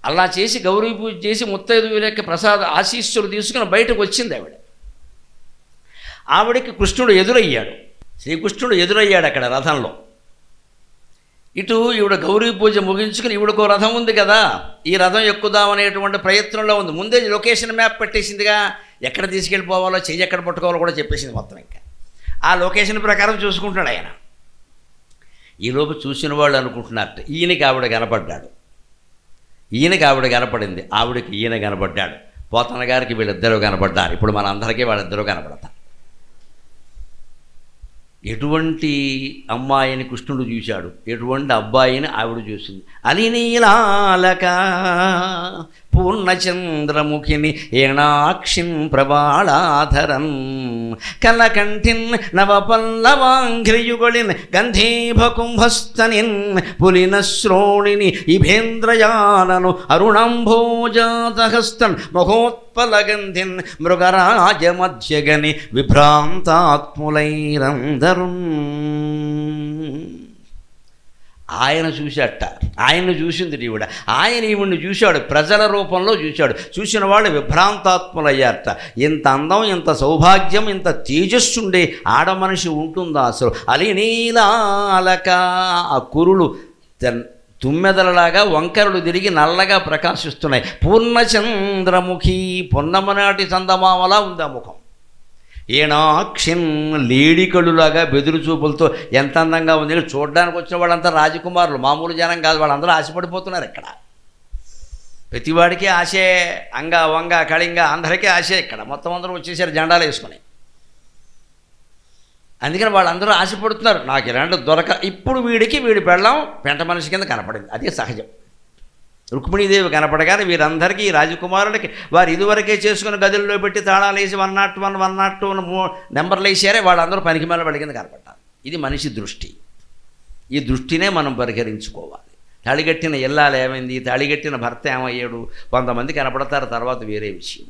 అలా చేసి గౌరీ పూజ చేసి ముత్తైదువుల యొక్క ప్రసాద ఆశీస్సులు తీసుకుని బయటకు వచ్చింది ఆవిడకి కృష్ణుడు ఎదురయ్యాడు, శ్రీకృష్ణుడు ఎదురయ్యాడు అక్కడ రథంలో. ఇటు ఈవిడ గౌరీ పూజ ముగించుకుని ఈవిడకో రథం ఉంది కదా, ఈ రథం ఎక్కుదామనేటువంటి ప్రయత్నంలో ఉంది. ముందే లొకేషన్ మ్యాప్ పెట్టేసిందిగా, ఎక్కడ తీసుకెళ్ళిపోవాలో చెయ్యి ఎక్కడ పట్టుకోవాలో కూడా చెప్పేసింది మొత్తం. ఇంకా ఆ లొకేషన్ ప్రకారం చూసుకుంటాడు ఆయన. ఈలోపు చూసిన వాళ్ళు అనుకుంటున్నారట ఈయనకి ఆవిడ కనపడ్డాడు, ఈయనకి ఆవిడ కనపడింది, ఆవిడకి ఈయన కనపడ్డాడు, పోతన గారికి వీళ్ళిద్దరూ కనపడ్డారు. ఇప్పుడు మన అందరికీ వాళ్ళిద్దరూ కనపడతారు. ఎటువంటి అమ్మాయిని కృష్ణుడు చూశాడు, ఎటువంటి అబ్బాయిని ఆవిడ చూసింది. అలినీలాలక పూర్ణచంద్రముఖిని ఏణాక్షిన్ ప్రభాళాధరన్ కలకంఠిన్ నవపల్లవాంఘ్రియుగళిన్ గంధీభకుంభస్తనిన్ పులిన శ్రోణిని ఇభేంద్రయానను అరుణంభోజాతహస్తన్ మహోత్పలగంధిన్ మృగరాజమధ్యగని విభ్రాంతాత్ములైరందరున్. ఆయన చూశాట, ఆయన్ని చూసింది ఈవిడ, ఆయన ఈవిడిని చూశాడు, ప్రజల రూపంలో చూశాడు. చూసిన వాళ్ళు విభ్రాంతాత్ములయ్యారట. ఇంత అందం, ఇంత సౌభాగ్యం, ఇంత తేజస్సుండే ఆడమనిషి ఉంటుందా అసలు? అలినీలాలక ఆ కురులు తుమ్మెదలలాగా వంకరలు తిరిగి నల్లగా ప్రకాశిస్తున్నాయి. పూర్ణచంద్రముఖి పొన్నమనాటి చందమామలా ఉంది ఆ ముఖం. ఏనాక్షిన్ లేడికళ్ళులాగా బెదురు చూపులతో ఎంత అందంగా ఉంది. చూడడానికి వచ్చిన వాళ్ళంతా రాజకుమారులు, మామూలు జనం కాదు. వాళ్ళందరూ ఆశపడిపోతున్నారు. ఇక్కడ ప్రతివాడికి ఆశే, అంగ వంగ కళింగ అందరికీ ఆశే. ఇక్కడ మొత్తం అందరూ వచ్చేసారు జెండాలు వేసుకుని. అందుకని వాళ్ళందరూ ఆశపడుతున్నారు, నాకు ఇలాంటి దొరక. ఇప్పుడు వీడి పెళ్ళాం పెంట మనిషి కింద కనపడింది. అదే సహజం. రుక్మిణీదేవి కనపడగానే వీరందరికీ, రాజకుమారులకి వారు ఇదివరకే చేసుకుని గదుల్లో పెట్టి తాళాలు వేసి 101, 102 నెంబర్లు వేసారే, వాళ్ళందరూ పనికి మేల వాళ్ళ కింద కనపడ్డారు. ఇది మనిషి దృష్టి. ఈ దృష్టినే మనం పరిహరించుకోవాలి. తాళిగట్టిన ఇల్లాలు ఏమైంది, తాళిగట్టిన భర్త ఏమయ్యాడు, కొంతమంది కనపడతారు, తర్వాత వేరే విషయం.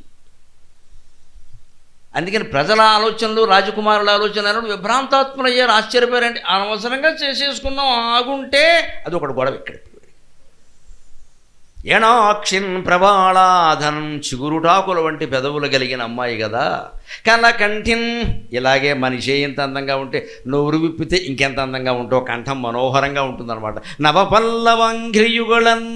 అందుకని ప్రజల ఆలోచనలు, రాజకుమారుల ఆలోచనలు విభ్రాంతాత్మలయ్యారు, ఆశ్చర్యపోయారంటే. అనవసరంగా చేసేసుకున్నాం ఆగుంటే అది ఒకటి గొడవ. ఇక్కడ ఏనాక్షిన్ ప్రవాళాధనం చిగురుటాకుల వంటి పెదవులు కలిగిన అమ్మాయి కదా. కలకంఠిన్ ఇలాగే మనిషి ఎంత అందంగా ఉంటే నోరు విప్పితే ఇంకెంత అందంగా ఉంటో, కంఠం మనోహరంగా ఉంటుందన్నమాట. నవపల్లవంఘ్రియుగళన్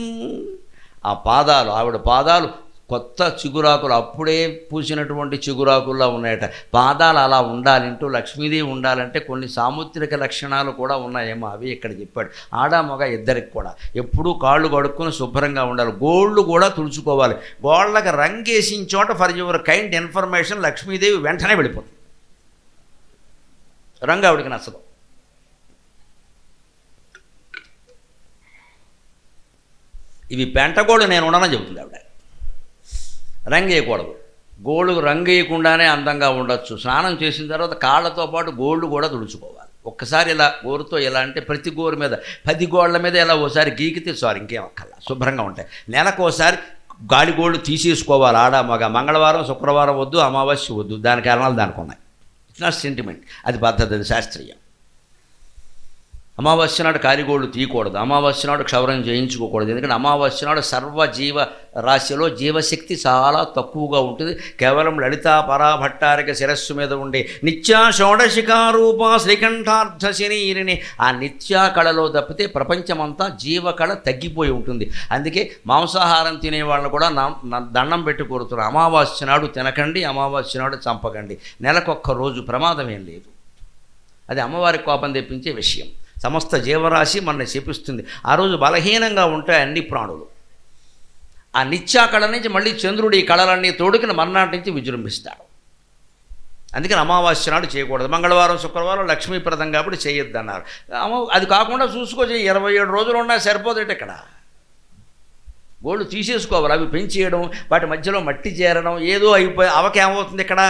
ఆ పాదాలు, ఆవిడ పాదాలు కొత్త చిగురాకులు, అప్పుడే పూసినటువంటి చిగురాకుల్లా ఉన్నాయట. పాదాలు అలా ఉండాలంటూ లక్ష్మీదేవి ఉండాలంటే కొన్ని సాముద్రిక లక్షణాలు కూడా ఉన్నాయేమో, అవి ఇక్కడ చెప్పాడు. ఆడ మగ ఇద్దరికి కూడా ఎప్పుడూ కాళ్ళు కడుక్కొని శుభ్రంగా ఉండాలి. గోళ్ళు కూడా తుడుచుకోవాలి. గోళ్ళకి రంగేసిన చోట for your kind information Lakshmidevi వెంటనే వెళ్ళిపోతుంది. రంగు ఆవిడికి నచ్చదు. ఇవి పెంటగోళ్ళు నేను ఉండనని చెబుతుంది ఆవిడ. రంగు వేయకూడదు. గోళ్ళు రంగు వేయకుండానే అందంగా ఉండొచ్చు. స్నానం చేసిన తర్వాత కాళ్ళతో పాటు గోళ్ళు కూడా తుడుచుకోవాలి. ఒక్కసారి ఇలా గోరుతో ఎలా అంటే ప్రతి గోరు మీద 10 గోళ్ళ మీద ఇలా ఓసారి గీకితే సారీ ఇంకేం అక్కర్లా, శుభ్రంగా ఉంటాయి. నెలకు ఓసారి గాలి గోళ్ళు తీసేసుకోవాలి ఆడ మగ. మంగళవారం శుక్రవారం వద్దు, అమావాస్య వద్దు. దాని కారణాలు దానికి ఉన్నాయి. ఇట్స్ నాట్ సెంటిమెంట్, అది పద్ధతి, అది శాస్త్రీయం. అమావాస్య నాడు కాలిగోళ్ళు తీయకూడదు. అమావాస్య నాడు క్షవరం చేయించుకోకూడదు. ఎందుకంటే అమావాస్య నాడు సర్వ జీవ రాశిలో జీవశక్తి చాలా తక్కువగా ఉంటుంది. కేవలం లలితా పరాభట్టారిక శిరస్సు మీద ఉండే నిత్యా షోడశికారూప శ్రీకంఠార్థ శరీరిని ఆ నిత్యా కళలో తప్పితే ప్రపంచమంతా జీవకళ తగ్గిపోయి ఉంటుంది. అందుకే మాంసాహారం తినేవాళ్ళని కూడా దండం పెట్టి కోరుతున్నారు. అమావాస్య నాడు తినకండి, అమావాస్య నాడు చంపకండి. నెలకొక్క రోజు ప్రమాదం ఏం లేదు. అది అమ్మవారి కోపం తెప్పించే విషయం. సమస్త జీవరాశి మనల్ని శపిస్తుంది. ఆ రోజు బలహీనంగా ఉంటాయి అన్ని ప్రాణులు. ఆ నిత్యా కళ నుంచి మళ్ళీ చంద్రుడు ఈ కళలన్నీ తోడుకుని మర్నాటి నుంచి విజృంభిస్తాడు. అందుకని అమావాస్య నాడు చేయకూడదు. మంగళవారం శుక్రవారం లక్ష్మీప్రదం కాబట్టి చేయొద్దు అన్నారు. అది కాకుండా చూసుకో, 27 రోజులు ఉన్నా సరిపోదేట. ఇక్కడ గోళ్ళు తీసేసుకోవాలి. అవి పెంచేయడం, వాటి మధ్యలో మట్టి చేరడం ఏదో అయిపోయి అవకేమవుతుంది. ఇక్కడ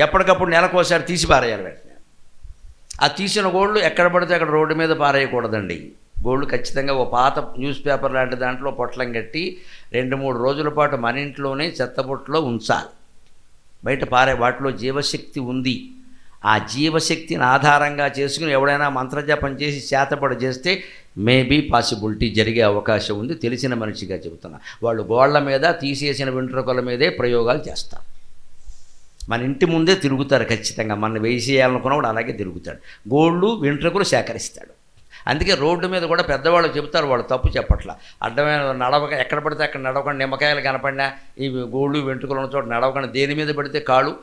ఎప్పటికప్పుడు నెలకోసారి తీసి పారేయాలి. వెంటనే ఆ తీసిన గోళ్ళు ఎక్కడ పడితే అక్కడ రోడ్డు మీద పారేయకూడదండి. గోళ్ళు ఖచ్చితంగా ఓ పాత న్యూస్ పేపర్ లాంటి దాంట్లో పొట్లం కట్టి 2-3 రోజుల పాటు మన ఇంట్లోనే చెత్తబుట్టలో ఉంచాలి. బయట పారే వాటిలో జీవశక్తి ఉంది ఆ జీవశక్తిని ఆధారంగా చేసుకుని ఎవడైనా మంత్రజపం చేసి చేతపడి చేస్తే మేబీ పాసిబిలిటీ జరిగే అవకాశం ఉంది. తెలిసిన మనిషిగా చెబుతున్నా. వాళ్ళు గోళ్ల మీద తీసేసిన వెంట్రుకల మీదే ప్రయోగాలు చేస్తారు. మన ఇంటి ముందే తిరుగుతారు ఖచ్చితంగా. మన వేసేయాలనుకున్నవాడు అలాగే తిరుగుతాడు. గోళ్ళు వెంట్రుకలు సేకరిస్తాడు. అందుకే రోడ్డు మీద కూడా పెద్దవాళ్ళు చెబుతారు, వాళ్ళు తప్పు చెప్పట్ల. అడ్డమైన నడవక ఎక్కడ పడితే అక్కడ నడవకుండా, నిమ్మకాయలు కనపడినా ఈ గోళ్ళు వెంట్రుకలు ఉన్న చోట నడవకుండా, దేని మీద పడితే కాళ్ళు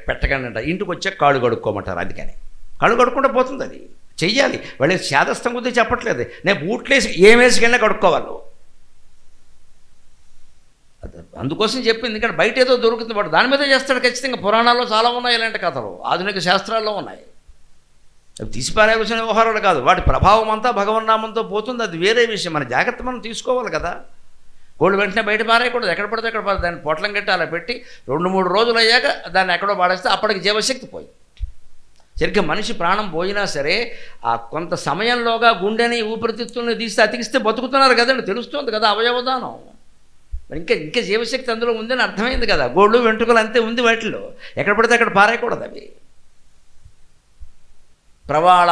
పెట్టకండి అంటారు. ఇంటికి వచ్చాక కాళ్ళు కడుక్కోమంటారు. అందుకని కాళ్ళు కడుక్కుంటే పోతుంది. అది చెయ్యాలి. వాళ్ళు శాదస్తం కొద్దీ చెప్పట్లేదు. నేను బూట్లేసి ఏం వేసుకెళ్ళినా కడుక్కోవాలి. అందుకోసం చెప్పింది. ఎందుకంటే బయట ఏదో దొరుకుతుంది, వాడు దాని మీదే చేస్తాడు ఖచ్చితంగా. పురాణాల్లో చాలా ఉన్నాయి ఇలాంటి కథలు, ఆధునిక శాస్త్రాల్లో ఉన్నాయి. అవి తీసిపారేయాల్సిన వ్యవహారాలు కాదు. వాటి ప్రభావం అంతా భగవన్నామంతో పోతుంది. అది వేరే విషయం. మన జాగ్రత్త మనం తీసుకోవాలి కదా. గోల్డ్ వెంటనే బయట పారేయకూడదు. ఎక్కడ పడితే అక్కడ దాన్ని పొట్లం కట్టి అలా పెట్టి 2-3 రోజులు అయ్యాక దాన్ని ఎక్కడో పాడేస్తే అప్పటికి జీవశక్తి పోయి. సరిగ్గా మనిషి ప్రాణం పోయినా సరే ఆ కొంత సమయంలోగా గుండెని ఊపిరితిత్తుల్ని తీస్తే అతికిస్తే బతుకుతున్నారు కదండి. తెలుస్తుంది కదా అవయవదానం. ఇంకా జీవశక్తి అందులో ఉందని అర్థమైంది కదా. గోళ్ళు వెంట్రుకలు అంతే ఉంది వాటిలో. ఎక్కడ పడితే అక్కడ పారేయకూడదు అవి. ప్రవాళ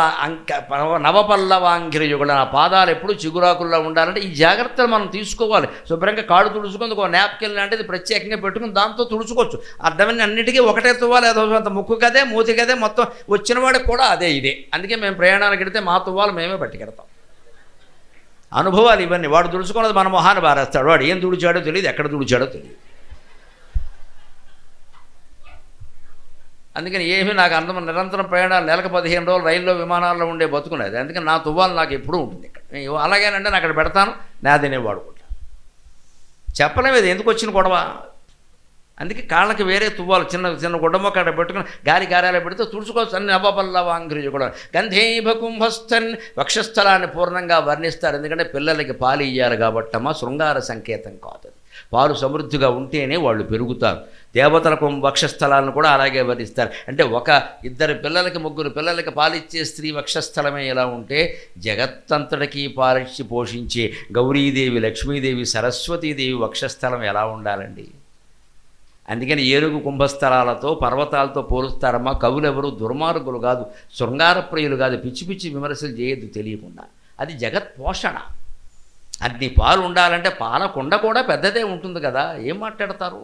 నవపల్లవాంగిరయుగుల నా పాదాలు ఎప్పుడు చిగురాకుల్లో ఉండాలంటే ఈ జాగ్రత్తలు మనం తీసుకోవాలి. శుభ్రంగా కాళ్ళు తుడుచుకుంది, ఒక నాప్కిన్ లాంటిది ప్రత్యేకంగా పెట్టుకుని దాంతో తుడుచుకోవచ్చు. అర్థమైన అన్నిటికీ ఒకటే తువ్వాలి. అదో అంత ముక్కు కదే మూతి కదే మొత్తం వచ్చిన వాడికి కూడా అదే ఇదే. అందుకే మేము ప్రయాణాలకు వెడితే మా తువ్వాలు మేమే పట్టుకెడతాం. అనుభవాలు ఇవన్నీ. వాడు తుడుచుకున్నది మన మొహాన్ని బారేస్తాడు. వాడు ఏం తుడిచాడో తెలియదు, ఎక్కడ తుడిచాడో తెలియదు. అందుకని ఏమీ నాకు అందం. నిరంతరం ప్రయాణాలు, నెలకు 15 రోజులు రైల్లో విమానాల్లో ఉండే బతుకునేది. అందుకని నా తువ్వాలు నాకు ఎప్పుడూ ఉంటుంది ఇక్కడ. అలాగేనంటే నేను అక్కడ పెడతాను, నాదనే వాడుకుంటాను. చెప్పలేము ఎందుకు వచ్చిన గొడవ. అందుకే కాళ్ళకి వేరే తువ్వాలు చిన్న గుడ్డమొక్క అక్కడ పెట్టుకుని గాలి కార్యాలు పెడితే తుడుచుకోవచ్చు. అన్ని నవపల్లవాంగ్రిజు కూడా గంధేభ కుంభస్థన్ వక్షస్థలాన్ని పూర్ణంగా వర్ణిస్తారు. ఎందుకంటే పిల్లలకి పాలు ఇయ్యాలి కాబట్టమ్మా, శృంగార సంకేతం కాదు. పాలు సమృద్ధిగా ఉంటేనే వాళ్ళు పెరుగుతారు. దేవతలకు వక్షస్థలాలను కూడా అలాగే వర్ణిస్తారు. అంటే 1-2 పిల్లలకి 3 పిల్లలకి పాలిచ్చే స్త్రీ వక్షస్థలమే ఎలా ఉంటే జగత్తంతటికీ పాలిచ్చి పోషించే గౌరీదేవి, లక్ష్మీదేవి, సరస్వతీదేవి వక్షస్థలం ఎలా ఉండాలండి. అందుకని ఏనుగు కుంభస్థలాలతో పర్వతాలతో పోలుస్తారమ్మా. కవులెవరు దుర్మార్గులు కాదు, శృంగార ప్రియులు కాదు. పిచ్చి పిచ్చి విమర్శలు చేయొద్దు తెలియకుండా. అది జగత్ పోషణ. అన్ని పాలు ఉండాలంటే పాల కుండ కూడా పెద్దదే ఉంటుంది కదా. ఏం మాట్లాడతారు.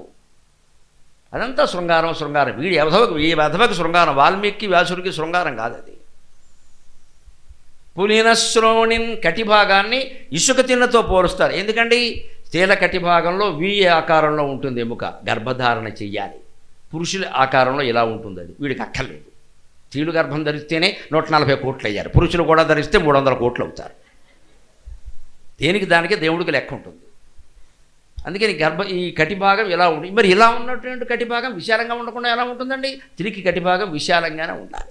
అదంతా శృంగారం. వీడి వెధవకి శృంగారం. వాల్మీకి వ్యాసుడికి శృంగారం కాదు అది. పులినశ్రోణిన్ కటిభాగాన్ని ఇసుక తిన్నతో పోలుస్తారు. ఎందుకండి స్త్రీల కటిభాగంలో వి ఆకారంలో ఉంటుంది ఎముక. గర్భధారణ చెయ్యాలి. పురుషుల ఆకారంలో ఇలా ఉంటుంది. అది వీడికి అక్కర్లేదు. స్త్రీలు గర్భం ధరిస్తేనే 140 కోట్లు అయ్యారు. పురుషులు కూడా ధరిస్తే 300 కోట్లు అవుతారు. దేనికి దానికే దేవుడికి లెక్క ఉంటుంది. అందుకని ఈ కటిభాగం ఇలా ఉంటుంది. మరి ఇలా ఉన్నటువంటి కటిభాగం విశాలంగా ఉండకుండా ఎలా ఉంటుందండి. స్త్రీకి కటిభాగం విశాలంగానే ఉండాలి.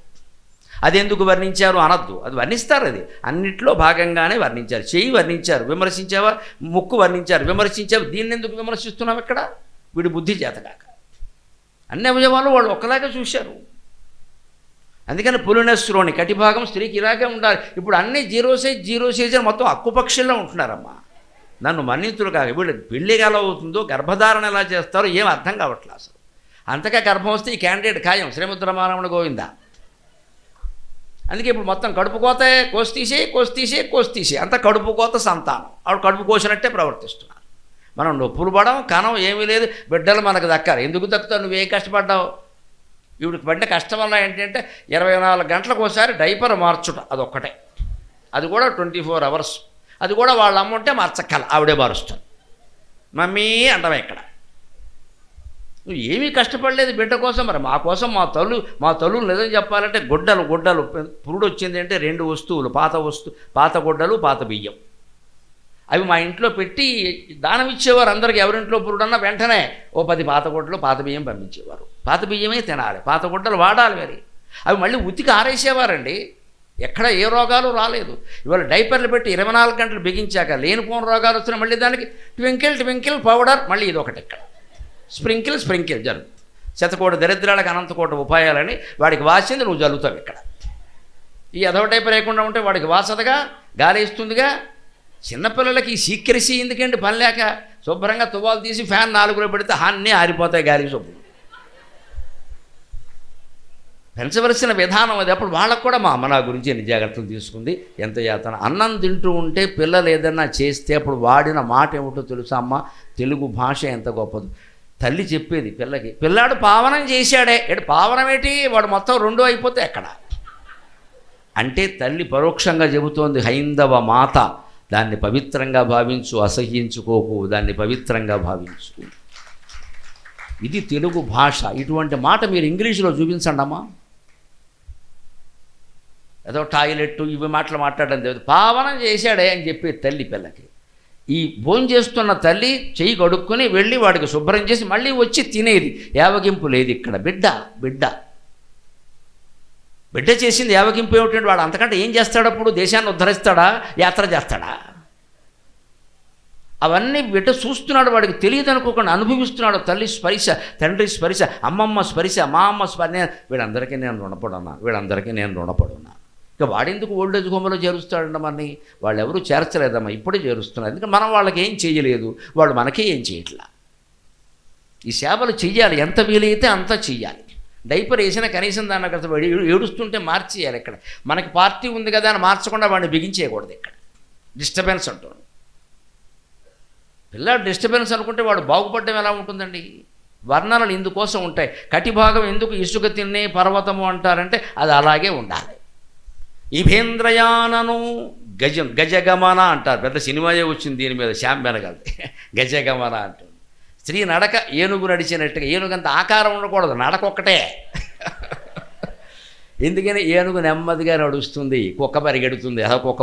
అది ఎందుకు వర్ణించారు అనద్దు. అది వర్ణిస్తారు. అది అన్నిట్లో భాగంగానే వర్ణించారు. చెయ్యి వర్ణించారు, విమర్శించావా. ముక్కు వర్ణించారు, విమర్శించావు. దీన్ని ఎందుకు విమర్శిస్తున్నావు ఇక్కడ. వీడి బుద్ధి చేతగాక. అన్ని అవయవాలు వాళ్ళు ఒక్కలాగా చూశారు. అందుకని పులినశ్రోణి కటిభాగం స్త్రీకి ఇలాగే ఉండాలి. ఇప్పుడు అన్నీ 0 సైజ్ అని మొత్తం అక్కుపక్షుల్లో ఉంటున్నారమ్మా. నన్ను మన్నితులు కాక వీళ్ళు పెళ్ళి ఎలా అవుతుందో, గర్భధారణ ఎలా చేస్తారో ఏం అర్థం కావట్లేదు అసలు. అంతగా గర్భం వస్తే ఈ క్యాండిడేట్ ఖాయం. శ్రీముద్రమానవుని గోవిందా. అందుకే ఇప్పుడు మొత్తం కడుపు కోత, కోసి తీసే అంత కడుపు కోత సంతానం. ఆవిడ కడుపు కోసినట్టే ప్రవర్తిస్తున్నారు. మనం నొప్పులు పడడం కనం ఏమీ లేదు. బిడ్డలు మనకు దక్కారు. ఎందుకు దక్కుతావు. నువ్వేం కష్టపడ్డావు. ఇవిడికి పడిన కష్టం వల్ల ఏంటంటే 24 గంటలకు ఒకసారి డైపర్ మార్చుట అదొక్కటే. అది కూడా 24 అవర్స్. అది కూడా వాళ్ళ అమ్మ ఉంటే మార్చక్కల, ఆవిడే మారుస్తాను. మమ్మీ అంటామే ఇక్కడ. నువ్వు ఏమీ కష్టపడలేదు బిడ్డ కోసం. మరి మా కోసం మా తల్లు నిజం చెప్పాలంటే గుడ్డలు పురుడు వచ్చింది అంటే 2 వస్తువులు, పాత గుడ్డలు, పాత బియ్యం. అవి మా ఇంట్లో పెట్టి దానం ఇచ్చేవారు అందరికీ. ఎవరింట్లో పురుడన్నా వెంటనే 10 పాత గుడ్డలు, పాత బియ్యం పంపించేవారు. పాత బియ్యమే తినాలి, పాత గుడ్డలు వాడాలి. మరి అవి మళ్ళీ ఉతికి ఆరేసేవారండి. ఎక్కడ ఏ రోగాలు రాలేదు. ఇవాళ డైపర్లు పెట్టి 24 గంటలు బిగించాక లేనిపోని రోగాలు వస్తున్నాయి. మళ్ళీ దానికి ట్వింకిల్ పౌడర్, మళ్ళీ ఇదొకటి ఇక్కడ స్ప్రింకిల్ జరుగు. శతకోటి దరిద్రాలకు అనంతకోటి ఉపాయాలని వాడికి వాసింది నువ్వు జల్లుతావు ఇక్కడ. ఈ అదవ డైపర్ లేకుండా ఉంటే వాడికి వాసదగా, గాలి ఇస్తుందిగా. చిన్నపిల్లలకి ఈ సీక్రెసీ ఎందుకండి పని లేక. శుభ్రంగా తువ్వాలు తీసి ఫ్యాన్ 4లో పెడితే అన్నీ ఆరిపోతాయి గాలికి. శుభ్రం పెంచవలసిన విధానం అది. అప్పుడు వాళ్ళకు కూడా మా అమ్మ నా గురించి ఎన్ని జాగ్రత్తలు తీసుకుంది, ఎంత యాతన. అన్నం తింటూ ఉంటే పిల్లలు ఏదన్నా చేస్తే అప్పుడు వాడిన మాట ఏమిటో తెలుసా అమ్మ, తెలుగు భాష ఎంత గొప్పదో. తల్లి చెప్పేది పిల్లకి, పిల్లాడు పావనం చేశాడే, పావనం ఏంటి, వాడు మొత్తం రెండో అయిపోతే ఎక్కడ అంటే తల్లి పరోక్షంగా చెబుతోంది, హైందవ మాత దాన్ని పవిత్రంగా భావించు, అసహ్యించుకోకు, దాన్ని పవిత్రంగా భావించు. ఇది తెలుగు భాష. ఇటువంటి మాట మీరు ఇంగ్లీషులో చూపించండి అమ్మా. ఏదో టాయిలెట్ ఇవి మాటలు మాట్లాడడం తెలియదు, పావనం చేశాడే అని చెప్పి తల్లి పిల్లకి. ఈ భోజనం చేస్తున్న తల్లి చెయ్యి కడుక్కొని వెళ్ళి వాడికి శుభ్రం చేసి మళ్ళీ వచ్చి తినేది. యావగింపు లేదు ఇక్కడ. బిడ్డ బిడ్డ బిడ్డ చేసింది యావగింపు ఏమిటంటే వాడు అంతకంటే ఏం చేస్తాడు? అప్పుడు దేశాన్ని ఉద్ధరిస్తాడా, యాత్ర చేస్తాడా? అవన్నీ బిడ్డ చూస్తున్నాడు, వాడికి తెలియదు అనుకోకుండా అనుభవిస్తున్నాడు. తల్లి స్పర్శ, తండ్రి స్పర్శ, అమ్మమ్మ స్పర్శ, మా అమ్మ స్పర్శ. వీళ్ళందరికీ నేను రుణపడున్నా, వీళ్ళందరికీ నేను రుణపడున్నా. ఇక వాడెందుకు ఓల్డేజ్ హోమ్లో చేరుస్తాడంట మనని? వాళ్ళు ఎవరు చేర్చలేదమ్మా, ఇప్పుడే చేరుస్తున్నారు. ఎందుకంటే మనం వాళ్ళకి ఏం చేయలేదు, వాళ్ళు మనకే ఏం చేయట్లా. ఈ సేవలు చెయ్యాలి, ఎంత వీలైతే అంత చెయ్యాలి. డైపర్ వేసిన కనీసం దాన్ని అక్కడ ఏడుస్తుంటే మార్చేయాలి. ఇక్కడ మనకి పార్టీ ఉంది కదా అని మార్చకుండా వాడిని బిగించేయకూడదు. ఇక్కడ డిస్టర్బెన్స్ అంటుంది. పిల్లాడు డిస్టర్బెన్స్ అనుకుంటే వాడు బాగుపడడం ఎలా ఉంటుందండి? వర్ణనలు ఇందుకోసం ఉంటాయి. కటిభాగం ఎందుకు ఇసుక తిన్నే పర్వతము అంటారంటే అది అలాగే ఉండాలి. ఇభేంద్రయానను గజగమన అంటారు. పెద్ద సినిమాయే వచ్చింది దీని మీద, శ్యామ్ బెనగల్ది. గజగమన అంటుంది. స్త్రీ నడక ఏనుగు నడిచినట్టుగా. ఏనుగంత ఆకారం ఉండకూడదు, నడక ఒక్కటే. ఎందుకని ఏనుగు నెమ్మదిగా నడుస్తుంది, కుక్క పరిగెడుతుంది. అలా కుక్క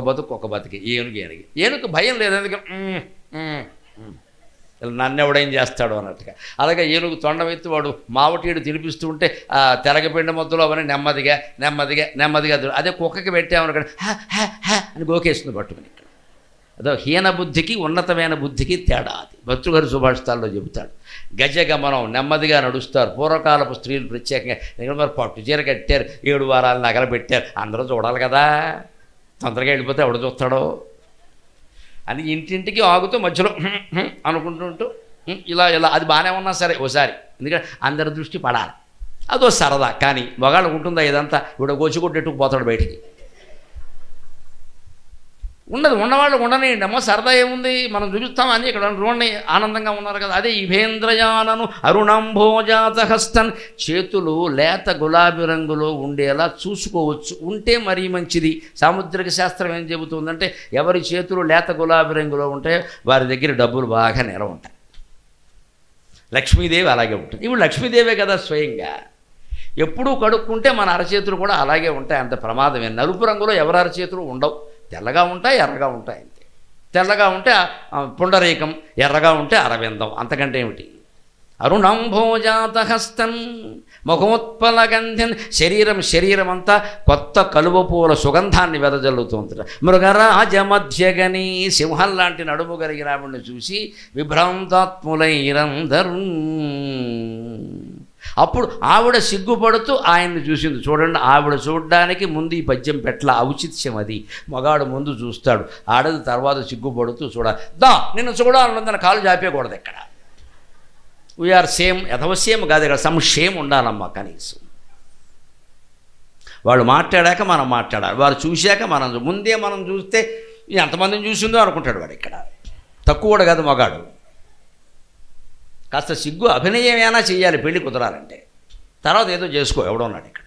బతుకి ఏనుగు భయం లేదు. ఎందుకంటే నన్ను ఎవడేం చేస్తాడు అన్నట్టుగా. అలాగే ఏనుగు తొండమెత్తి వాడు మావటీడు తినిపిస్తూ ఉంటే తెరగపిండి మొత్తంలో అవన్నీ నెమ్మదిగా అదే కుక్కకి పెట్టామనుకోండి అని గోకేస్తుంది పట్టుకుని. ఇక్కడ అదో హీన బుద్ధికి ఉన్నతమైన బుద్ధికి తేడా. అది భర్తృగారు సుభాషితాల్లో చెబుతాడు. గజగమనం, నెమ్మదిగా నడుస్తారు. పూర్వకాలపు స్త్రీలు ప్రత్యేకంగా ఎందుకంటే మరి పట్టు చీర కట్టారు, 7 వారాలు నగలు పెట్టారు, అందరూ చూడాలి కదా, తొందరగా వెళ్ళిపోతే ఎవడు చూస్తాడో అని ఇంటింటికి ఆగుతూ మధ్యలో అనుకుంటుంటూ ఇలా అది బాగానే ఉన్నా సరే ఓసారి, ఎందుకంటే అందరి దృష్టి పడాలి, అదో సరదా. కానీ మగాళ్ళకు ఉంటుందా ఇదంతా? ఇప్పుడు గోచికొట్టేట్టుకు పోతాడు బయటికి. ఉండదు, ఉన్నవాళ్ళు ఉండనియండి అమ్మ, సరదా ఏముంది, మనం చూపిస్తాం అని. ఇక్కడ చూడండి ఆనందంగా ఉన్నారు కదా. అదే ఇభేంద్రయానను అరుణంభోజాత హస్తన్, చేతులు లేత గులాబీ రంగులో ఉండేలా చూసుకోవచ్చు, ఉంటే మరీ మంచిది. సాముద్రిక శాస్త్రం ఏం చెబుతుందంటే ఎవరి చేతులు లేత గులాబీ రంగులో ఉంటాయో వారి దగ్గర డబ్బులు బాగా నిలవ ఉంటాయి. లక్ష్మీదేవి అలాగే ఉంటుంది. ఇప్పుడు లక్ష్మీదేవే కదా స్వయంగా. ఎప్పుడూ కడుక్కుంటే మన అరచేతులు కూడా అలాగే ఉంటాయి. అంత ప్రమాదమే. నలుపు రంగులో ఎవరి అరచేతులు ఉండవు, తెల్లగా ఉంటాయి, ఎర్రగా ఉంటాయి. అంతే. తెల్లగా ఉంటే పుండరీకం, ఎర్రగా ఉంటే అరవిందం, అంతకంటే ఏమిటి. అరుణంభోజాత హస్తం ముఖోత్పల గంధం, శరీరం అంతా కొత్త కలువ పూల సుగంధాన్ని వెదజల్లుతుంది. మృగరాజ మధ్యగని, సింహం లాంటి నడుము కలిగిన ఆవిడ్ని చూసి విభ్రాంతాత్ములైరందరూ. అప్పుడు ఆవిడ సిగ్గుపడుతూ ఆయన్ని చూసింది. చూడండి, ఆవిడ చూడడానికి ముందు ఈ పద్యం పెట్ల, ఔచిత్యం అది. మగాడు ముందు చూస్తాడు, ఆడది తర్వాత సిగ్గుపడుతూ చూడాలి. నిన్ను చూడాలన్నదని కాలు జాపేయకూడదు. ఇక్కడ వీఆర్ సేమ్, యథవశ్యం కాదు, ఇక్కడ సమ్ షేమ్ ఉండాలమ్మా కనీసం. వాళ్ళు మాట్లాడాక మనం మాట్లాడాలి, వారు చూశాక మనం. ముందే మనం చూస్తే ఎంతమందిని చూసిందో అనుకుంటాడు వాడు. ఇక్కడ తక్కువ కాదు మగాడు. కాస్త సిగ్గు అభినయం ఏమైనా చెయ్యాలి పెళ్ళి కుదరాలంటే. తర్వాత ఏదో చేసుకో, ఎవడోన్నాడు ఇక్కడ.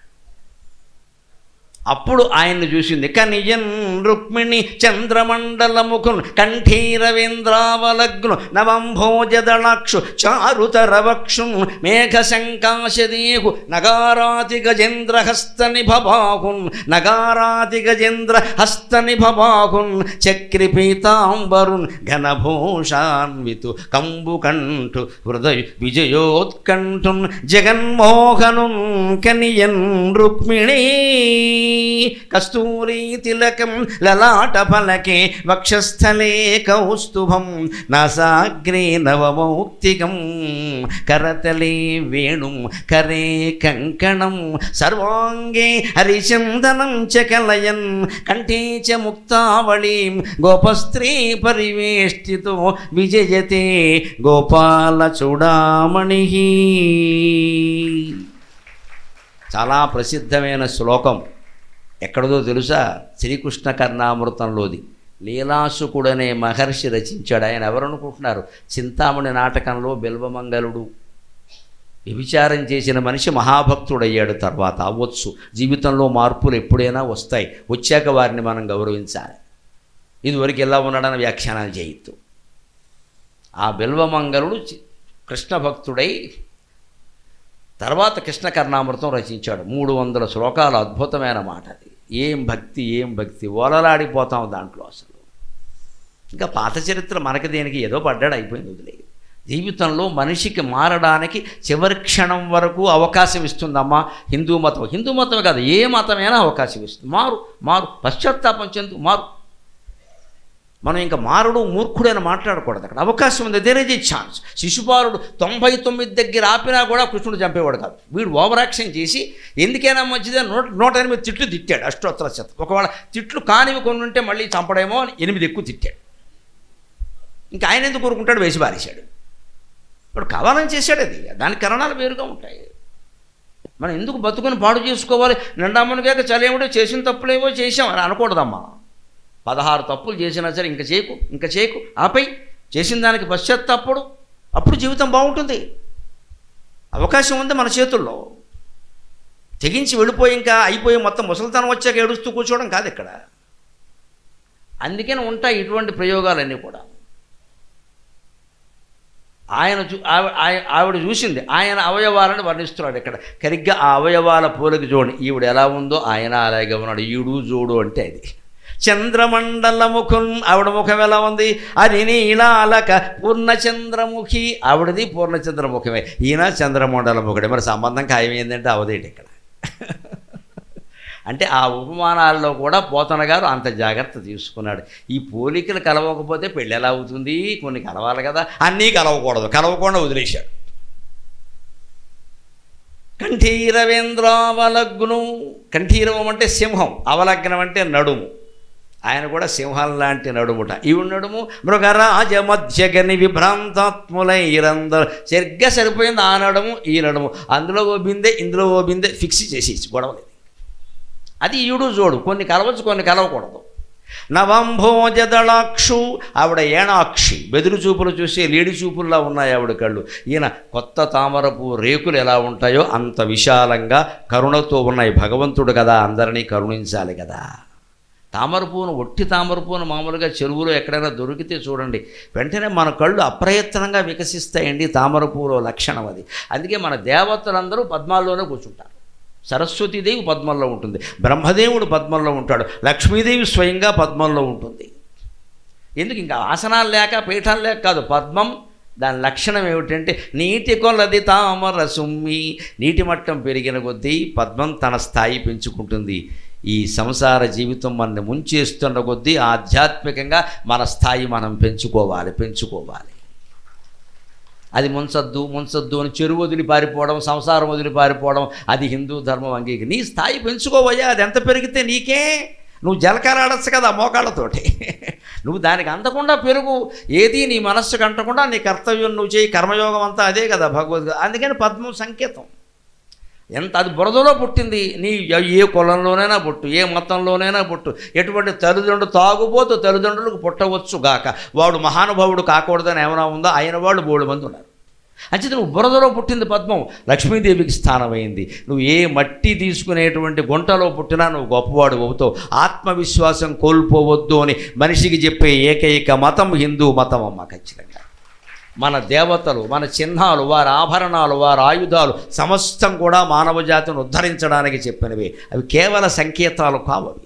అప్పుడు ఆయన్ని చూసింది. కనియన్ రుక్మిణి చంద్రమండలముఖున్ కంఠీరవేంద్రావలగ్ను నవంభోజదళాక్షు చారుతరవక్షున్ మేఘశంకాశదేహు నగారాతి గజేంద్ర హస్తనిభబాహున్ చక్రిపీతాంబరున్ ఘనభూషాన్వితు కంబుకంఠు హృదయ విజయోత్కంఠున్ జగన్మోహనున్ కనియన్ రుక్మిణీ కస్తూరీ తిలకం లలాట ఫలకే వక్షస్థలే కౌస్తుభం నాసాగ్రే నవమౌక్తికం కరతలే వేణుం కరే కంకణం సర్వాంగే హరిచందనం చ కలయన్ కంఠే చ ముక్తావళీం గోపస్త్రీ పరివేష్టితో విజయతే గోపాల చూడామణి. చాలా ప్రసిద్ధమైన శ్లోకం ఎక్కడదో తెలుసా? శ్రీకృష్ణ కర్ణామృతంలోది. లీలాసుకుడనే మహర్షి రచించాడు. ఆయన ఎవరనుకుంటున్నారు? చింతామణి నాటకంలో బిల్వమంగళుడు వ్యభిచారం చేసిన మనిషి మహాభక్తుడయ్యాడు. తర్వాత అవ్వచ్చు. జీవితంలో మార్పులు ఎప్పుడైనా వస్తాయి. వచ్చాక వారిని మనం గౌరవించాలి. ఇదివరకు ఎలా ఉన్నాడని వ్యాఖ్యానాలు చేయొద్దు. ఆ బిల్వమంగళుడు కృష్ణ భక్తుడై తర్వాత కృష్ణ కర్ణామృతం రచించాడు. 300 శ్లోకాలు. అద్భుతమైన మాట అది. ఏం భక్తి, ఏం భక్తి! ఓలలాడిపోతాం దాంట్లో అసలు. ఇంకా పాత చరిత్ర మనకి దేనికి? ఏదో పడ్డాడు, అయిపోయింది, వదిలేదు. జీవితంలో మనిషికి మారడానికి చివరి క్షణం వరకు అవకాశం ఇస్తుందమ్మా హిందూ మతం. హిందూ మతమే కాదు, ఏ మతమైనా అవకాశం ఇస్తుంది. మారు పశ్చాత్తాపం చెందు, మారు. మనం ఇంకా మారుడు మూర్ఖుడైనా మాట్లాడకూడదు. అక్కడ అవకాశం ఉంది. There is a chance. శిశుపాలుడు 99 దగ్గర ఆపినా కూడా కృష్ణుడు చంపేవాడు కాదు. వీడు ఓవర్ యాక్షన్ చేసి ఎందుకైనా మంచిదే 108 తిట్లు తిట్టాడు అష్టోత్తర శతం. ఒకవేళ తిట్లు కానివి కొన్ని ఉంటే మళ్ళీ చంపడేమో 8 ఎక్కువ తిట్టాడు. ఇంకా ఆయన ఎందుకు కోరుకుంటాడు? వేసి బారేశాడు. ఇప్పుడు కావాలని చేశాడు. అది దానికి కారణాలు వేరుగా ఉంటాయి. మనం ఎందుకు బతుకుని పాడు చేసుకోవాలి? నిండామనిగాక చలేముడో చేసిన తప్పులేవో చేసాం అని అనకూడదమ్మా. 16 తప్పులు చేసినా సరే ఇంకా చేయకు ఆపై చేసిన దానికి పశ్చాత్తాపడు. అప్పుడు జీవితం బాగుంటుంది. అవకాశం ఉంది మన చేతుల్లో. తెగించి వెళ్ళిపోయి ఇంకా అయిపోయి మొత్తం ముసలితనం వచ్చాక ఏడుస్తూ కూర్చోవడం కాదు ఇక్కడ. అందుకని ఉంటాయి ఇటువంటి ప్రయోగాలన్నీ కూడా. ఆవిడ చూసింది. ఆయన అవయవాలను వర్ణిస్తున్నాడు ఇక్కడ. సరిగ్గా ఆ అవయవాల పోలిక చూడండి. ఈవిడ ఎలా ఉందో ఆయన అలాగే ఉన్నాడు. ఈడు చూడు అంటే అది చంద్రమండల ముఖం. ఆవిడ ముఖం ఎలా ఉంది? అది నీలాలక పూర్ణచంద్రముఖి. ఆవిడది పూర్ణచంద్రముఖమే, ఈయన చంద్రమండల ముఖుడే. మరి సంబంధం ఖాయమైందంటే అవదేటి ఇక్కడ. అంటే ఆ ఉపమానాల్లో కూడా పోతన గారు అంత జాగ్రత్త తీసుకున్నాడు. ఈ పోలికలు కలవకపోతే పెళ్ళి ఎలా అవుతుంది? కొన్ని కలవాలి కదా. అన్నీ కలవకుండా వదిలేశాడు. కంఠీరవేంద్రావలగ్నం. కంఠీరవం అంటే సింహం, అవలగ్నం అంటే నడుము. ఆయన కూడా సింహం లాంటి నడుముట. ఇవి నడుము మృగరాజ మధ్యగని విభ్రాంతాత్ములైరందరూ. సరిగ్గా సరిపోయింది ఆ నడుము ఈ నడుము. అందులో ఓ బిందే ఇందులో ఓ బిందే ఫిక్స్ చేసేసి గొడవలేదు. అది ఈడు జోడు. కొన్ని కలవచ్చు, కొన్ని కలవకూడదు. నవంభోజదళాక్షు. ఆవిడ ఏణాక్షి. బెదురు చూపులు చూసి లేడి చూపుల్లా ఉన్నాయి ఆవిడ కళ్ళు. ఈయన కొత్త తామరపు రేకులు ఎలా ఉంటాయో అంత విశాలంగా కరుణతో ఉన్నాయి. భగవంతుడు కదా, అందరినీ కరుణించాలి కదా. తామరపువ్వును, ఒట్టి తామరపువ్వును మామూలుగా చెరువులో ఎక్కడైనా దొరికితే చూడండి, వెంటనే మన కళ్ళు అప్రయత్నంగా వికసిస్తాయండి. తామరపువ్వులో లక్షణం అది. అందుకే మన దేవతలందరూ పద్మాల్లోనే కూర్చుంటారు. సరస్వతీదేవి పద్మంలో ఉంటుంది, బ్రహ్మదేవుడు పద్మంలో ఉంటాడు, లక్ష్మీదేవి స్వయంగా పద్మంలో ఉంటుంది. ఎందుకు? ఇంకా ఆసనాలు లేక పీఠాలు లేక కాదు. పద్మం దాని లక్షణం ఏమిటంటే నీటి కొలది తామర సుమ్మి. నీటి మట్టం పెరిగిన కొద్దీ పద్మం తన స్థాయి పెంచుకుంటుంది. ఈ సంసార జీవితం మనని ముంచేస్తున్న కొద్దీ ఆధ్యాత్మికంగా మన స్థాయి మనం పెంచుకోవాలి. అది ముంచద్దు అని చెరువు వదిలి పారిపోవడం, సంసారం వదిలి పారిపోవడం, అది హిందూ ధర్మం అంగీకరి. నీ స్థాయి పెంచుకోవయ్యా. అది ఎంత పెరిగితే నీకే. నువ్వు జలకాలాడచ్చు కదా మోకాళ్ళతోటి. నువ్వు దానికి అందకుండా పెరుగు. ఏది నీ మనస్సుకు అంటకుండా నీ కర్తవ్యం నువ్వు చేయి. కర్మయోగం అంతా అదే కదా భగవద్గీత. అందుకని పద్మం సంకేతం. ఎంత అది బురదలో పుట్టింది. నీ ఏ కులంలోనైనా పుట్టు, ఏ మతంలోనైనా పుట్టు, ఎటువంటి తల్లిదండ్రులు తాగుబోతూ తల్లిదండ్రులకు పుట్టవచ్చు గాక, వాడు మహానుభావుడు కాకూడదని ఏమైనా ఉందో ఆయన వాళ్ళు 3 మంది ఉన్నారు. అంచేత నువ్వు బురదలో పుట్టింది పద్మం, లక్ష్మీదేవికి స్థానమైంది. నువ్వు ఏ మట్టి తీసుకునేటువంటి గుంటలో పుట్టినా నువ్వు గొప్పవాడు అవుతావు. ఆత్మవిశ్వాసం కోల్పోవద్దు అని మనిషికి చెప్పే ఏకైక మతం హిందూ మతం అమ్మ. ఖచ్చితంగా మన దేవతలు, మన చిహ్నాలు, వారి ఆభరణాలు, వారి ఆయుధాలు సమస్తం కూడా మానవ జాతిని ఉద్ధరించడానికి చెప్పినవి. అవి కేవల సంకేతాలు కావవి.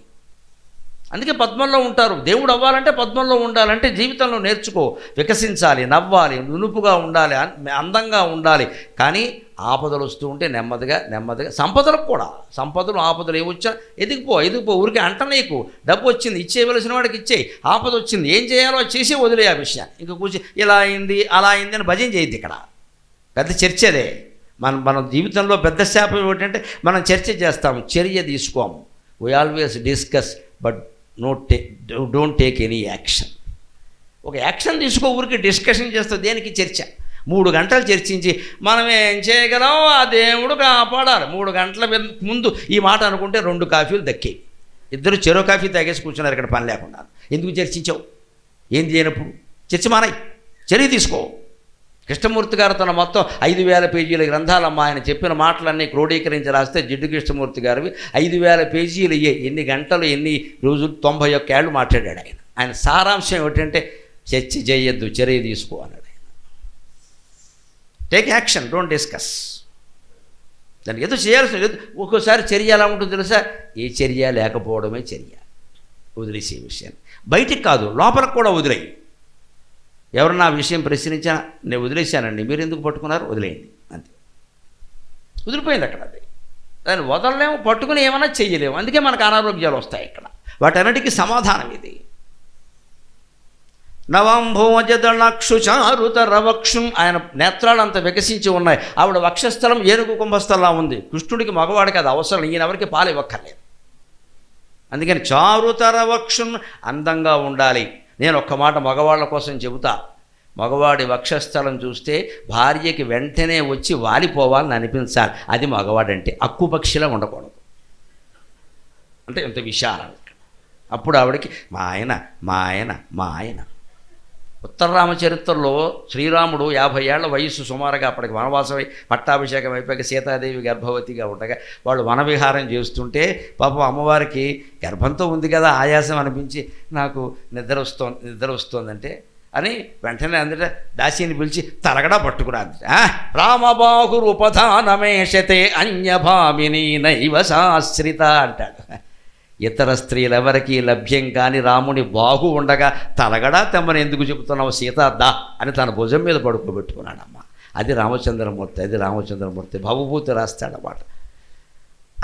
అందుకే పద్మంలో ఉంటారు. దేవుడు అవ్వాలంటే పద్మంలో ఉండాలంటే జీవితంలో నేర్చుకో, వికసించాలి, నవ్వాలి, నునుపుగా ఉండాలి, అందంగా ఉండాలి. కానీ ఆపదలు వస్తూ ఉంటే నెమ్మదిగా సంపదలకు కూడా సంపదలు ఆపదలు ఏమొచ్చా ఎదిగిపో ఊరికి అంట. నీకు డబ్బు వచ్చింది, ఇచ్చేయవలసిన వాడికి ఇచ్చేయి. ఆపద వచ్చింది, ఏం చేయాలో చేసి వదిలే ఆ విషయాన్ని. ఇంకా కూర్చొని ఇలా అయింది అలా అయింది అని భజన చేయద్దు. ఇక్కడ పెద్ద చర్చ అదే. మన జీవితంలో పెద్ద శాపం ఏమిటంటే మనం చర్చ చేస్తాము, చర్య తీసుకోము. We always discuss but don't take any action. ఒక యాక్షన్ తీసుకో, ఊరికి డిస్కషన్ చేస్తే దేనికి చర్చ? 3 గంటలు చర్చించి మనం ఏం చేయగలం, ఆ దేవుడు కాపాడాలి. 3 గంటల ముందు ఈ మాట అనుకుంటే 2 కాఫీలు దక్కేవి. ఇద్దరు చెరో కాఫీ తాగేసి కూర్చున్నారు ఇక్కడ పని లేకుండా. ఎందుకు చర్చించావు? ఏం చేయనప్పుడు చర్చ మానాయి, చర్య తీసుకో. కృష్ణమూర్తి గారు తన మొత్తం 5,000 పేజీల గ్రంథాలమ్మ ఆయన చెప్పిన మాటలన్నీ క్రోడీకరించి రాస్తే జిడ్డు కృష్ణమూర్తి గారివి 5,000 పేజీలు అయ్యాయి. ఎన్ని గంటలు ఎన్ని రోజులు 91 ఏళ్ళు మాట్లాడాడు ఆయన. ఆయన సారాంశం ఏమిటంటే చర్చ చేయొద్దు, చర్య తీసుకో అన్నాడు ఆయన. Take action, don't discuss. దానికి ఏదో చేయాల్సిన లేదు. ఒక్కోసారి చర్య ఎలా ఉంటుందో తెలుసా? ఏ చర్య లేకపోవడమే చర్య. వదిలేసే విషయాన్ని బయటికి కాదు, లోపలికి కూడా వదిలేయి. ఎవరన్నా ఆ విషయం ప్రశ్నించినా నేను వదిలేశానండి, మీరు ఎందుకు పట్టుకున్నారు, వదిలేయండి, అంతే. వదిలిపోయింది అక్కడ. అది దాన్ని వదలలేము, పట్టుకుని ఏమైనా చెయ్యలేము. అందుకే మనకు అనారోగ్యాలు వస్తాయి ఇక్కడ. వాటన్నిటికీ సమాధానం ఇది. నవంభోజదళక్షుచారుత రవక్షుం. ఆయన నేత్రాలు అంత వికసించి ఉన్నాయి. ఆవిడ వక్షస్థలం ఏనుగు కుంభస్థలంలా ఉంది. కృష్ణుడికి మగవాడికి అది అవసరం, ఈయనెవరికి పాలు ఇవ్వక్కర్లేదు. అందుకని చారుతర వక్షుం, అందంగా ఉండాలి. నేను ఒక్క మాట మగవాళ్ళ కోసం చెబుతా. మగవాడి వక్షస్థలం చూస్తే భార్యకి వెంటనే వచ్చి వాలిపోవాలని అనిపించాలి. అది మగవాడంటే. అక్కుపక్షిలా ఉండకూడదు. అంటే ఎంత విశాలం. అప్పుడు ఆవిడకి మా ఆయన మా ఆయన మా ఆయన. ఉత్తర రామచరిత్రలో శ్రీరాముడు 50 ఏళ్ల వయస్సు సుమారుగా అప్పటికి వనవాసమై పట్టాభిషేకం అయిపోయాక సీతాదేవి గర్భవతిగా ఉండగా వాళ్ళు వనవిహారం చేస్తుంటే పాపం అమ్మవారికి గర్భంతో ఉంది కదా, ఆయాసం అనిపించి నాకు నిద్ర వస్తోందంటే అని వెంటనే అందట దాసిని పిలిచి తలగడా పట్టుకురా. రామబాహురు ఉపధానమేషతే అన్యభామిని నైవ శాశ్రిత అంటాడు. ఇతర స్త్రీలెవరికీ లభ్యం కాని రాముని బాహు ఉండగా తలగడా తెమ్మని ఎందుకు చెబుతున్నావు సీతా దా అని తన భుజం మీద పడుకోబెట్టుకున్నాడమ్మ. అది రామచంద్రమూర్తి భవభూతి రాస్తాడన్నమాట.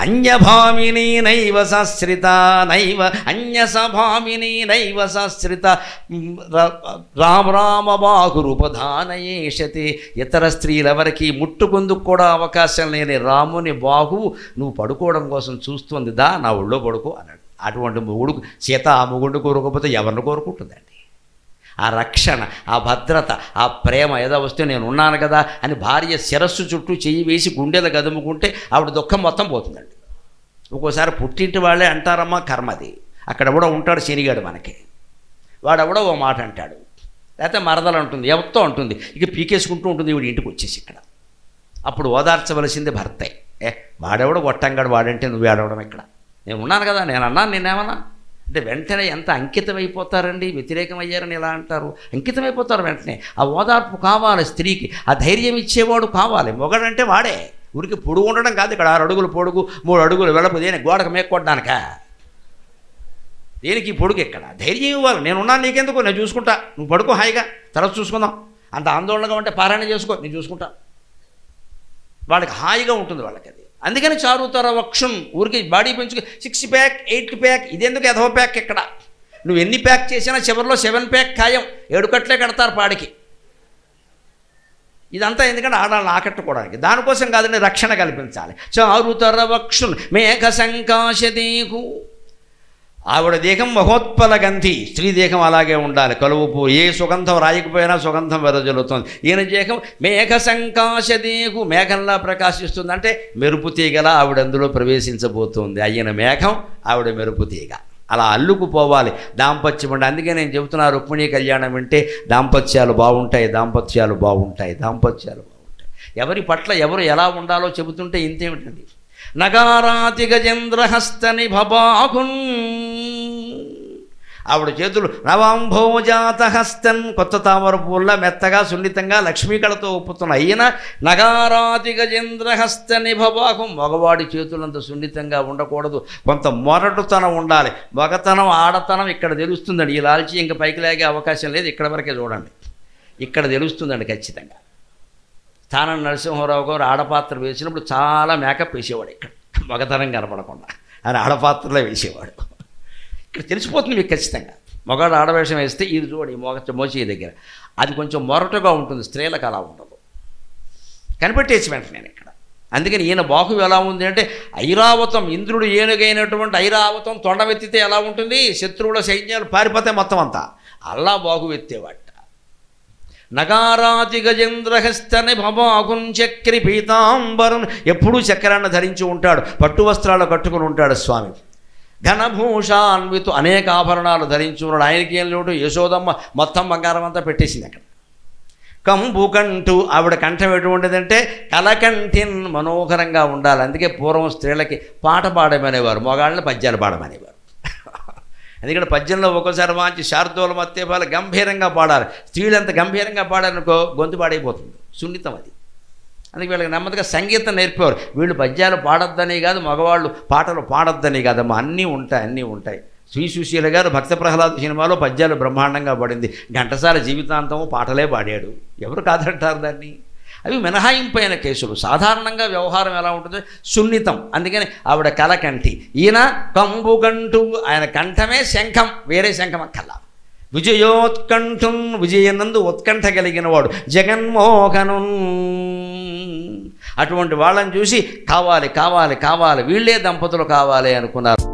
అన్యభామిని నైవ శాశ్రిత నైవ అన్యసభామిని నైవ శాశ్రిత రామ బాహురుపధానయేషతి. ఇతర స్త్రీలెవరికి ముట్టుకుందుకు కూడా అవకాశం లేని రాముని బాహువు నువ్వు పడుకోవడం కోసం చూస్తుంది, దా నా ఒళ్ళో పడుకో అన్నాడు. అటువంటి మొగుడు సీత ఆ మొగుడు కోరుకోకపోతే ఎవరిని కోరుకుంటుందండి? ఆ రక్షణ, ఆ భద్రత, ఆ ప్రేమ ఏదో వస్తే నేను ఉన్నాను కదా అని భార్య శిరస్సు చుట్టూ చెయ్యి వేసి గుండెలు గదుముకుంటే ఆవిడ దుఃఖం మొత్తం పోతుందండి. ఒక్కోసారి పుట్టింటి వాళ్ళే అంటారమ్మా కర్మది. అక్కడ కూడా ఉంటాడు శనిగాడు మనకి, వాడెవడో ఓ మాట అంటాడు, లేకపోతే మరదలు అంటుంది, ఎవరితో ఉంటుంది, ఇక పీకేసుకుంటూ ఉంటుంది వీడి ఇంటికి వచ్చేసి ఇక్కడ. అప్పుడు ఓదార్చవలసింది భర్తే. వాడెవడో గొట్టంగాడు, వాడంటే నువ్వు ఆడవడం ఇక్కడ, నేను ఉన్నాను కదా, నేను అన్నాను నేనేమన్నా అంటే వెంటనే ఎంత అంకితమైపోతారండి. వ్యతిరేకమయ్యారని ఎలా అంటారు? అంకితమైపోతారు వెంటనే. ఆ ఓదార్పు కావాలి స్త్రీకి, ఆ ధైర్యం ఇచ్చేవాడు కావాలి. మొగడంటే వాడే. ఊరికి పొడుగు ఉండడం కాదు, ఇక్కడ 6 అడుగులు పొడుగు 3 అడుగులు వెడల్పు, దేని గోడకు మేక్కొట్టడానిక? దేనికి పొడుగు? ఎక్కడ ధైర్యం ఇవ్వాలి. నేనున్నాను, నీకెందుకు, నేను చూసుకుంటా, నువ్వు పడుకో హాయిగా, తర్వాత చూసుకుందాం. అంత ఆందోళనగా ఉంటే పారాయణ చేసుకో, నేను చూసుకుంటా. వాళ్ళకి హాయిగా ఉంటుంది వాళ్ళకి అది. అందుకని చారుతర వక్షం. ఊరికి బాడీ పెంచుకు 6 ప్యాక్ 8 ప్యాక్ ఇదెందుకు ఎదవ ప్యాక్ ఎక్కడ? నువ్వు ఎన్ని ప్యాక్ చేసినా చివరిలో 7 ప్యాక్ ఖాయం. 7 కట్లే కడతారు పాడికి. ఇదంతా ఎందుకంటే ఆడాలను ఆకట్టుకోవడానికి, దానికోసం కాదండి, రక్షణ కల్పించాలి. చారుతర వక్షున్ మేఘ సంకాశదేహు. ఆవిడ దేహం మహోత్పల గంధి, స్త్రీ దేహం అలాగే ఉండాలి. కలువుపు ఏ సుగంధం రాయకపోయినా సుగంధం వెదజల్లుతుంది. ఈయన దేహం మేఘ సంకాశదేహు, మేఘంలా ప్రకాశిస్తుంది. అంటే మెరుపు తీగల ఆవిడ అందులో ప్రవేశించబోతుంది. ఆయన మేఘం, ఆవిడ మెరుపు తీగ. అలా అల్లుకుపోవాలి దాంపత్యం అంటే. అందుకే నేను చెబుతున్నా, రుక్మిణీ కళ్యాణం వింటే దాంపత్యాలు బాగుంటాయి. ఎవరి పట్ల ఎవరు ఎలా ఉండాలో చెబుతుంటే ఇంతేమిటండి. నగారాతి గజేంద్రహస్తని భబాహున్. ఆవిడ చేతులు నవాంభోజాత హస్తన్, కొత్త తామర పూల మెత్తగా సున్నితంగా లక్ష్మీకళతో ఒప్పుతున్నాయి. ఈయన నగారాతి గజేంద్రహస్తని భబాహుం. మగవాడి చేతులంత సున్నితంగా ఉండకూడదు, కొంత మొరటుతనం ఉండాలి. మగతనం ఆడతనం ఇక్కడ తెలుస్తుందండి. ఈ లాల్చి ఇంకా పైకి లాగే అవకాశం లేదు. ఇక్కడ వరకే చూడండి, ఇక్కడ తెలుస్తుందండి ఖచ్చితంగా. స్థానం నరసింహారావు గారు ఆడపాత్ర వేసినప్పుడు చాలా మేకప్ వేసేవాడు. ఇక్కడ మగతనం కనపడకుండా ఆయన ఆడపాత్రలో వేసేవాడు. ఇక్కడ తెలిసిపోతుంది మీకు ఖచ్చితంగా. మగాడు ఆడవేషం వేస్తే ఇది చూడండి, మోచి దగ్గర అది కొంచెం మొరటుగా ఉంటుంది, స్త్రీలకు అలా ఉండదు. కనిపెట్టేసి వెంటనే ఇక్కడ. అందుకని ఈయన బాహు ఎలా ఉంది అంటే ఐరావతం, ఇంద్రుడు ఏనుగైనటువంటి ఐరావతం తొండవెత్తితే ఎలా ఉంటుంది, శత్రువుల సైన్యాలు పారిపోతే మొత్తం అంతా అల్లా బాహు ఎత్తేవాట. నగారాతి గజేంద్రహస్తని భవాగుంచక్రి పీతాంబరం, ఎప్పుడూ చక్రాన్ని ధరించి ఉంటాడు, పట్టు వస్త్రాలు కట్టుకుని ఉంటాడు స్వామి. ఘనభూషాన్వితు, అనేక ఆభరణాలు ధరించి ఉన్నాడు. ఆయనకి ఏం లేడు, యశోదమ్మ మొత్తం బంగారం అంతా పెట్టేసింది అక్కడ. కంబుకంటూ, ఆవిడ కంఠం ఎటువంటిదంటే కలకంఠిన్, మనోహరంగా ఉండాలి. అందుకే పూర్వం స్త్రీలకి పాట పాడమనేవారు, మగాళ్ళని పద్యాలు పాడమనేవారు. ఎందుకంటే పద్యంలో ఒక్కోసారి మంచి శార్దూలం అత్తేపాలు గంభీరంగా పాడాలి. స్త్రీలు ఎంత గంభీరంగా పాడారనుకో గొంతు పాడైపోతుంది, సున్నితం అది. అందుకే వీళ్ళకి నెమ్మదిగా సంగీతం నేర్పేవారు. వీళ్ళు పద్యాలు పాడొద్దని కాదు, మగవాళ్ళు పాటలు పాడొద్దని కాదమ్మా, అన్నీ ఉంటాయి. శ్రీ సుశీల గారు భక్త ప్రహ్లాద సినిమాలో పద్యాలు బ్రహ్మాండంగా పడింది. ఘంటసాల జీవితాంతం పాటలే పాడాడు, ఎవరు కాదంటారు దాన్ని. అవి మినహాయింపైన కేసులు. సాధారణంగా వ్యవహారం ఎలా ఉంటుంది, సున్నితం. అందుకని ఆవిడ కలకంఠి, ఈయన కంబుకంఠు, ఆయన కంఠమే శంఖం, వేరే శంఖం అక్కల్లా. విజయోత్కంఠున్, విజయనందు ఉత్కంఠ కలిగిన వాడు, జగన్మోహను. అటువంటి వాళ్ళని చూసి కావాలి వీళ్ళే దంపతులు కావాలి అనుకున్నారు.